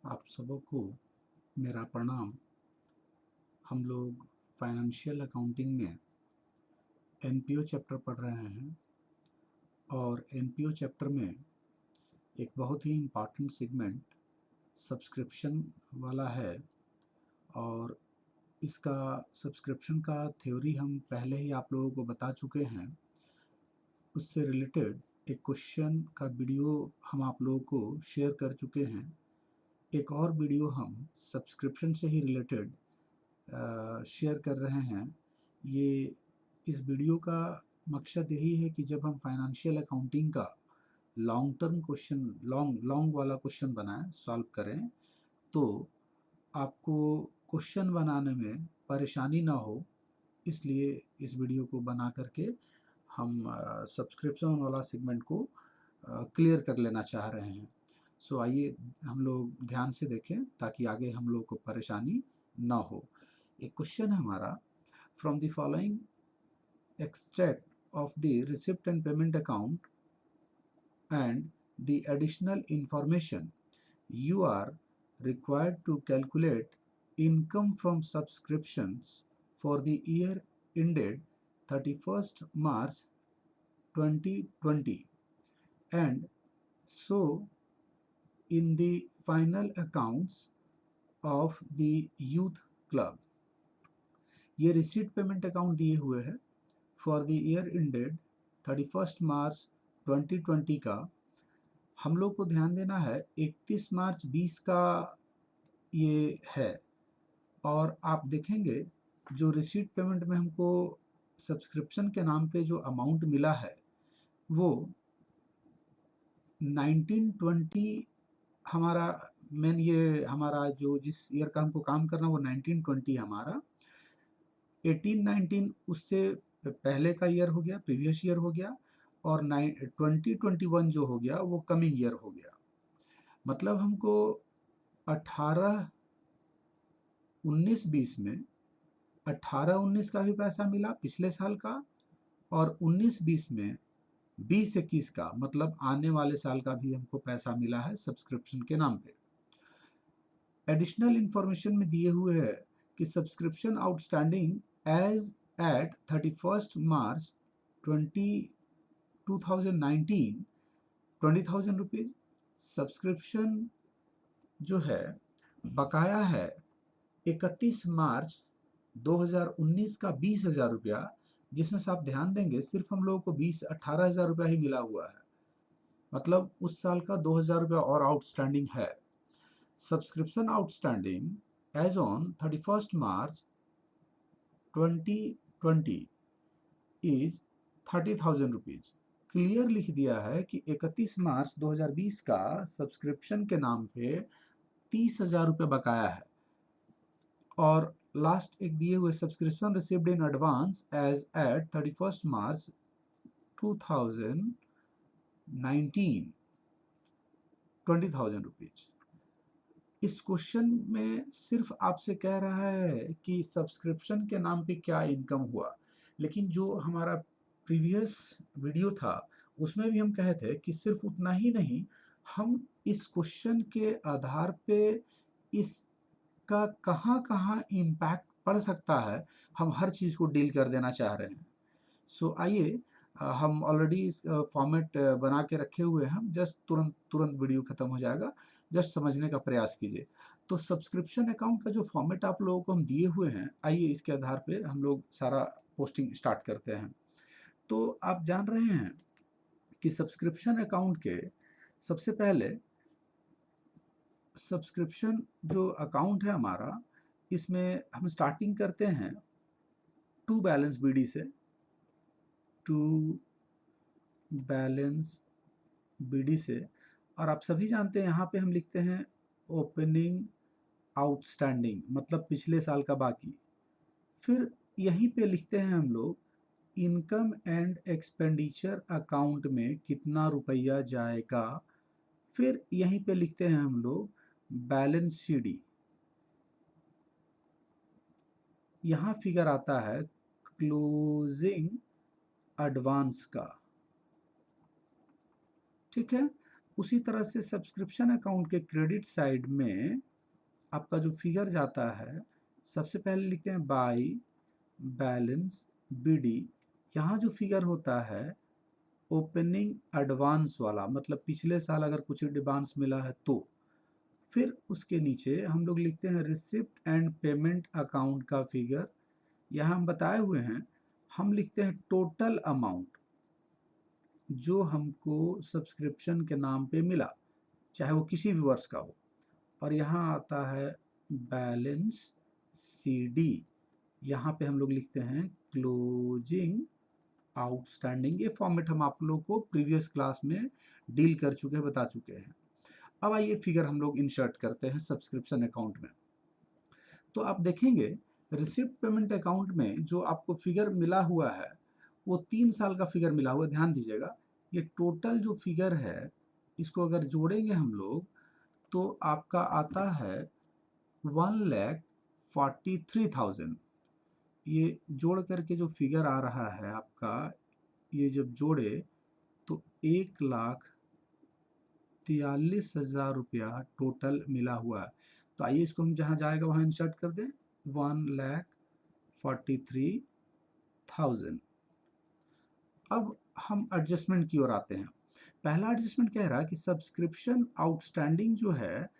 आप सबों को मेरा प्रणाम। हम लोग फाइनेंशियल अकाउंटिंग में एनपीओ चैप्टर पढ़ रहे हैं और एनपीओ चैप्टर में एक बहुत ही इम्पॉर्टेंट सेगमेंट सब्सक्रिप्शन वाला है और इसका सब्सक्रिप्शन का थ्योरी हम पहले ही आप लोगों को बता चुके हैं। उससे रिलेटेड एक क्वेश्चन का वीडियो हम आप लोगों को शेयर कर चुके हैं। एक और वीडियो हम सब्सक्रिप्शन से ही रिलेटेड शेयर कर रहे हैं। ये इस वीडियो का मकसद यही है कि जब हम फाइनेंशियल अकाउंटिंग का लॉन्ग टर्म क्वेश्चन लॉन्ग वाला क्वेश्चन बनाएं, सॉल्व करें, तो आपको क्वेश्चन बनाने में परेशानी ना हो, इसलिए इस वीडियो को बना करके हम सब्सक्रिप्शन वाला सेगमेंट को क्लियर कर लेना चाह रहे हैं। सो आइए हम लोग ध्यान से देखें ताकि आगे हम लोग को परेशानी ना हो। एक क्वेश्चन है हमारा, from the following extract of the receipt and payment account and the additional information, you are required to calculate income from subscriptions for the year ended 31st March 2020 and so in the final accounts of the youth club। ये receipt payment account दिए हुए हैं for the year ended 31 March 2020 का। हम लोग को ध्यान देना है 31 मार्च 20 का ये है और आप देखेंगे जो रिसीट पेमेंट में हमको सब्सक्रिप्शन के नाम पे जो अमाउंट मिला है वो 1920 हमारा मेन, ये हमारा जो जिस ईयर का हमको काम करना वो 1920 हमारा 1819 उससे पहले का ईयर हो गया, प्रीवियस ईयर हो गया, और 2021 जो हो गया वो कमिंग ईयर हो गया। मतलब हमको 18 19 20 में 18 19 का भी पैसा मिला पिछले साल का, और 19 20 में 20 21 का, मतलब आने वाले साल का भी हमको पैसा मिला है सब्सक्रिप्शन के नाम पे। एडिशनल इंफॉर्मेशन में दिए हुए है कि subscription outstanding as at 31 March 2019 20,000 rupees. Subscription जो है बकाया है 31 मार्च 2019 का 20,000 रुपया, जिसमें से आप ध्यान देंगे सिर्फ हम लोगों को 18,000 रुपया ही मिला हुआ है, मतलब उस साल का 2,000 रुपया और आउटस्टैंडिंग है। Subscription outstanding as on 31 March 2020 is 30,000 rupees. Clear लिख दिया है कि 31 मार्च 2020 का सब्सक्रिप्शन के नाम पे 30,000 रुपये बकाया है। और लास्ट एक दिए हुए subscription received in advance as at 31 March 2019 20,000 rupees. इस क्वेश्चन में सिर्फ आपसे कह रहा है कि सब्सक्रिप्शन के नाम पे क्या इनकम हुआ, लेकिन जो हमारा प्रीवियस वीडियो था उसमें भी हम कहे थे कि सिर्फ उतना ही नहीं, हम इस क्वेश्चन के आधार पे इसका कहाँ कहाँ इम्पैक्ट पड़ सकता है, हम हर चीज़ को डील कर देना चाह रहे हैं। सो आइए, हम ऑलरेडी इस फॉर्मेट बना के रखे हुए हैं, हम जस्ट तुरंत तुरंत वीडियो ख़त्म हो जाएगा, जस्ट समझने का प्रयास कीजिए। तो सब्सक्रिप्शन अकाउंट का जो फॉर्मेट आप लोगों को हम दिए हुए हैं, आइए इसके आधार पे हम लोग सारा पोस्टिंग स्टार्ट करते हैं। तो आप जान रहे हैं कि सब्सक्रिप्शन अकाउंट के सबसे पहले सब्सक्रिप्शन जो अकाउंट है हमारा, इसमें हम स्टार्टिंग करते हैं टू बैलेंस बीडी से। टू बैलेंस बीडी से, और आप सभी जानते हैं यहाँ पे हम लिखते हैं ओपनिंग आउटस्टैंडिंग, मतलब पिछले साल का बाकी। फिर यहीं पे लिखते हैं हम लोग इनकम एंड एक्सपेंडिचर अकाउंट में कितना रुपया जाएगा। फिर यहीं पे लिखते हैं हम लोग बैलेंस शीट। यहाँ फिगर आता है क्लोजिंग एडवांस का, ठीक है। उसी तरह से सब्सक्रिप्शन अकाउंट के क्रेडिट साइड में आपका जो फिगर जाता है, सबसे पहले लिखते हैं बाई बैलेंस बीडी। यहाँ जो फिगर होता है ओपनिंग एडवांस वाला, मतलब पिछले साल अगर कुछ एडवांस मिला है तो। फिर उसके नीचे हम लोग लिखते हैं रिसिप्ट एंड पेमेंट अकाउंट का फिगर। यहाँ हम बताए हुए हैं, हम लिखते हैं टोटल अमाउंट जो हमको सब्सक्रिप्शन के नाम पे मिला, चाहे वो किसी भी वर्ष का हो। और यहाँ आता है बैलेंस सीडी। यहाँ पे हम लोग लिखते हैं क्लोजिंग आउटस्टैंडिंग। ये फॉर्मेट हम आप लोग को प्रीवियस क्लास में डील कर चुके हैं, बता चुके हैं। अब आइए फिगर हम लोग इंसर्ट करते हैं सब्सक्रिप्शन अकाउंट में। तो आप देखेंगे रिसिप्ट पेमेंट अकाउंट में जो आपको फिगर मिला हुआ है वो 3 साल का फिगर मिला हुआ है। ध्यान दीजिएगा, ये टोटल जो फिगर है इसको अगर जोड़ेंगे हम लोग तो आपका आता है 1,43,000। ये जोड़ करके जो फिगर आ रहा है आपका, ये जब जोड़े तो 1,43,000 रुपया टोटल मिला हुआ है। तो आइए इसको हम जहाँ जाएगा वहाँ इंसर्ट कर दें 1,43,000। अब हम एडजस्टमेंट की ओर आते हैं। पहला एडजस्टमेंट कह रहा है कि सब्सक्रिप्शन आउटस्टैंडिंग जो है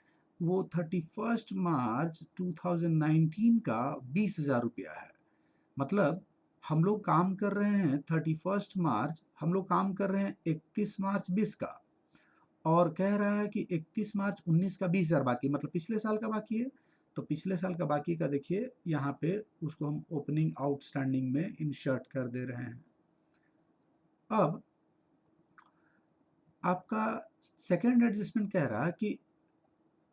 वो 31 मार्च 2019 का 20,000 रुपया है। मतलब हम लोग काम कर रहे हैं 31 मार्च, हम लोग काम कर रहे हैं 31 मार्च 20 का, और कह रहा है कि 31 मार्च 19 का 20,000 बाकी, मतलब पिछले साल का बाकी है। तो पिछले साल का बाकी का देखिए यहाँ पे उसको हम ओपनिंग आउटस्टैंडिंग में इंसर्ट कर दे रहे हैं। अब आपका सेकेंड एडजस्टमेंट कह रहा है कि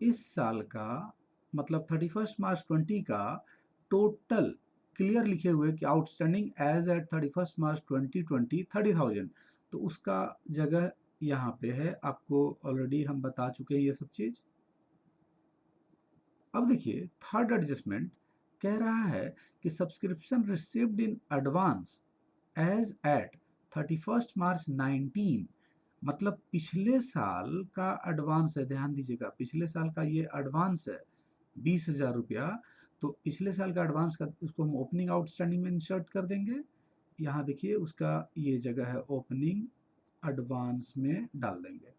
इस साल का मतलब 31 मार्च 20 का टोटल क्लियर लिखे हुए कि आउटस्टैंडिंग एज एट 31 मार्च 2020 30,000। तो उसका जगह यहाँ पे है, आपको ऑलरेडी हम बता चुके हैं ये सब चीज़। अब देखिए थर्ड एडजस्टमेंट कह रहा है कि subscription received in advance as at 31 March 19, मतलब पिछले साल का एडवांस है। ध्यान दीजिएगा, पिछले साल का ये एडवांस है 20,000 रुपया। तो पिछले साल का एडवांस का उसको हम ओपनिंग आउटस्टैंडिंग में इंसर्ट कर देंगे। यहाँ देखिए उसका ये जगह है ओपनिंग एडवांस में डाल देंगे।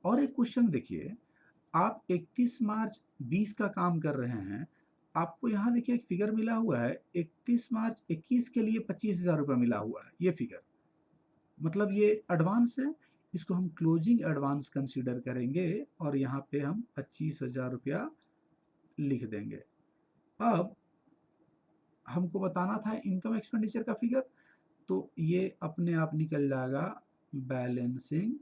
और एक क्वेश्चन देखिए, आप 31 मार्च 20 का काम कर रहे हैं, आपको यहाँ देखिए एक फिगर मिला हुआ है 31 मार्च 21 के लिए 25,000 रुपया मिला हुआ है। ये फिगर मतलब ये एडवांस है, इसको हम क्लोजिंग एडवांस कंसीडर करेंगे और यहाँ पे हम 25,000 रुपया लिख देंगे। अब हमको बताना था इनकम एक्सपेंडिचर का फिगर, तो ये अपने आप निकल जाएगा बैलेंसिंग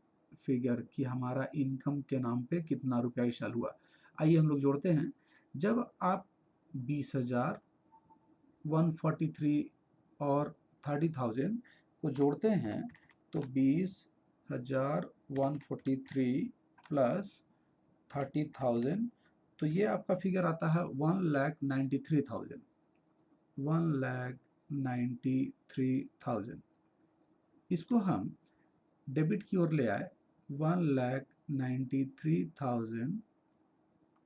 फिगर कि हमारा इनकम के नाम पे कितना रुपया इस साल हुआ। आइए हम लोग जोड़ते हैं। जब आप 20,000, 143 और 30,000 को जोड़ते हैं तो 20,000, 143 प्लस 30,000, तो ये आपका फिगर आता है 1,93,000। 1,93,000 इसको हम डेबिट की ओर ले आए 1,93,000,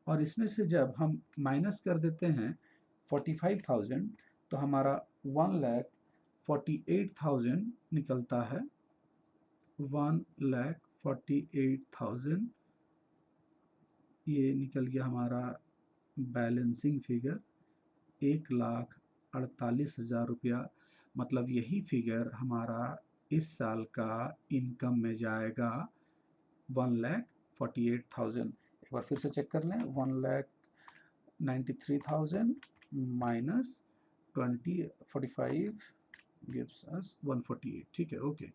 और इसमें से जब हम माइनस कर देते हैं 45,000 तो हमारा 1,48,000 निकलता है। 1,48,000 ये निकल गया हमारा बैलेंसिंग फिगर 1,48,000 रुपया। मतलब यही फिगर हमारा इस साल का इनकम में जाएगा 1,48,000। एक बार फिर से चेक कर लें, 1,93,000 माइनस 45 गिव्स अस 148। ठीक है, ओके।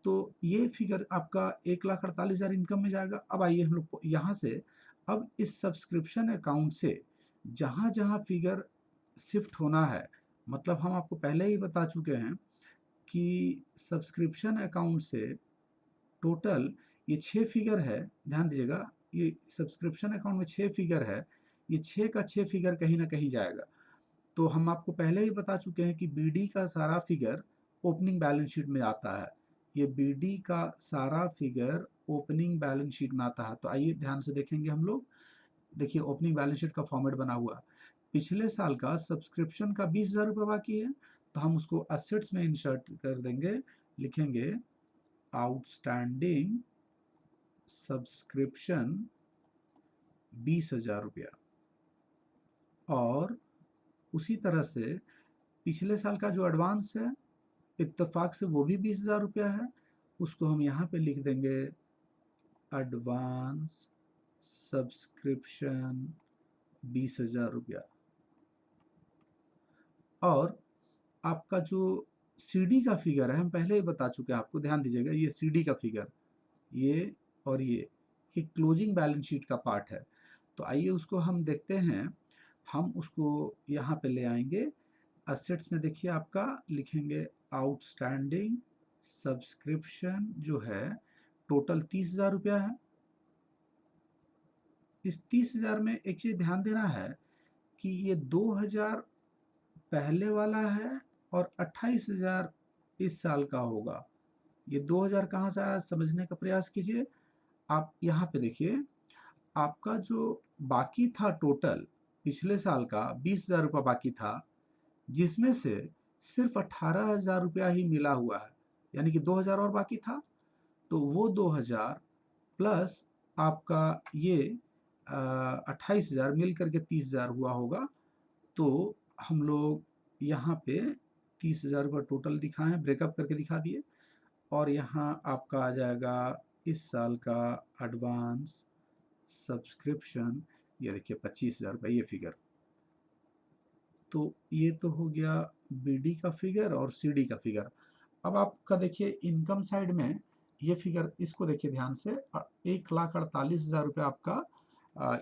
तो ये फिगर आपका 1,48,000 इनकम में जाएगा। अब आइए हम लोग यहाँ से अब इस सब्सक्रिप्शन अकाउंट से जहाँ जहाँ फिगर शिफ्ट होना है, मतलब हम आपको पहले ही बता चुके हैं कि सब्सक्रिप्शन अकाउंट से टोटल ये 6 फिगर है। ध्यान दीजिएगा, ये सब्सक्रिप्शन अकाउंट में 6 फिगर है, ये 6 का 6 फिगर कहीं ना कहीं जाएगा। तो हम आपको पहले ही बता चुके हैं कि बीडी का सारा फिगर ओपनिंग बैलेंस शीट में आता है। ये बीडी का सारा फिगर ओपनिंग बैलेंस शीट में आता है। तो आइए ध्यान से देखेंगे हम लोग। देखिए ओपनिंग बैलेंस शीट का फॉर्मेट बना हुआ, पिछले साल का सब्सक्रिप्शन का 20,000 रुपये बाकी है, तो हम उसको एसेट्स में इंसर्ट कर देंगे, लिखेंगे आउटस्टैंडिंग सब्सक्रिप्शन 20,000 रुपया, और उसी तरह से पिछले साल का जो एडवांस है इत्तेफाक से वो भी 20,000 रुपया है, उसको हम यहाँ पे लिख देंगे एडवांस सब्सक्रिप्शन 20,000 रुपया। और आपका जो सीडी का फिगर है हम पहले ही बता चुके हैं आपको, ध्यान दीजिएगा, ये सीडी का फिगर, ये और ये क्लोजिंग बैलेंस शीट का पार्ट है। तो आइए उसको हम देखते हैं। हम उसको यहाँ पे ले आएंगे, एसेट्स में देखिए आपका लिखेंगे आउटस्टैंडिंग सब्सक्रिप्शन जो है टोटल 30,000 रुपया है। इस 30,000 में एक चीज़ ध्यान देना है कि ये 2,000 पहले वाला है और 28,000 इस साल का होगा। ये 2,000 कहाँ से आया समझने का प्रयास कीजिए। आप यहाँ पे देखिए, आपका जो बाकी था टोटल पिछले साल का 20,000 रुपया बाकी था, जिसमें से सिर्फ 18,000 रुपया ही मिला हुआ है, यानी कि 2,000 और बाकी था। तो वो 2,000 प्लस आपका ये 28,000 मिल करके 30,000 हुआ होगा। तो हम लोग यहाँ पे 30,000 रुपये टोटल दिखाएं, ब्रेकअप करके दिखा दिए, और यहाँ आपका आ जाएगा इस साल का एडवांस सब्सक्रिप्शन, ये देखिए 25,000 रुपये, ये फिगर। तो ये तो हो गया बीडी का फिगर और सीडी का फिगर। अब आपका देखिए इनकम साइड में ये फिगर, इसको देखिए ध्यान से, 1,48,000 रुपये आपका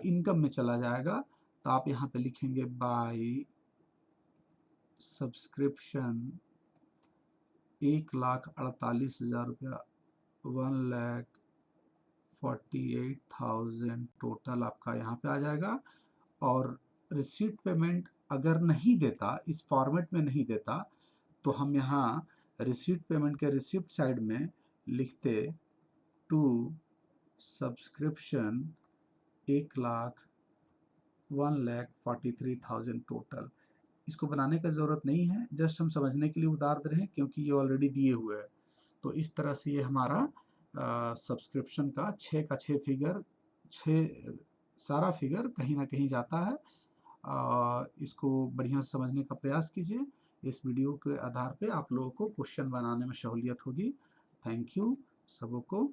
इनकम में चला जाएगा। तो आप यहाँ पे लिखेंगे बाय सब्सक्रिप्शन 1,48,000 रुपया, 1,48,000 टोटल आपका यहाँ पे आ जाएगा। और रिसीट पेमेंट अगर नहीं देता, इस फॉर्मेट में नहीं देता, तो हम यहाँ रिसीट पेमेंट के रिसिप्ट साइड में लिखते टू सब्सक्रिप्शन 1,43,000 टोटल। इसको बनाने का ज़रूरत नहीं है, जस्ट हम समझने के लिए उतार दे रहे हैं क्योंकि ये ऑलरेडी दिए हुए हैं। तो इस तरह से ये हमारा सब्सक्रिप्शन का 6 का 6 फिगर, 6 सारा फिगर कहीं ना कहीं जाता है। इसको बढ़िया से समझने का प्रयास कीजिए। इस वीडियो के आधार पे आप लोगों को क्वेश्चन बनाने में सहूलियत होगी। थैंक यू सबों को।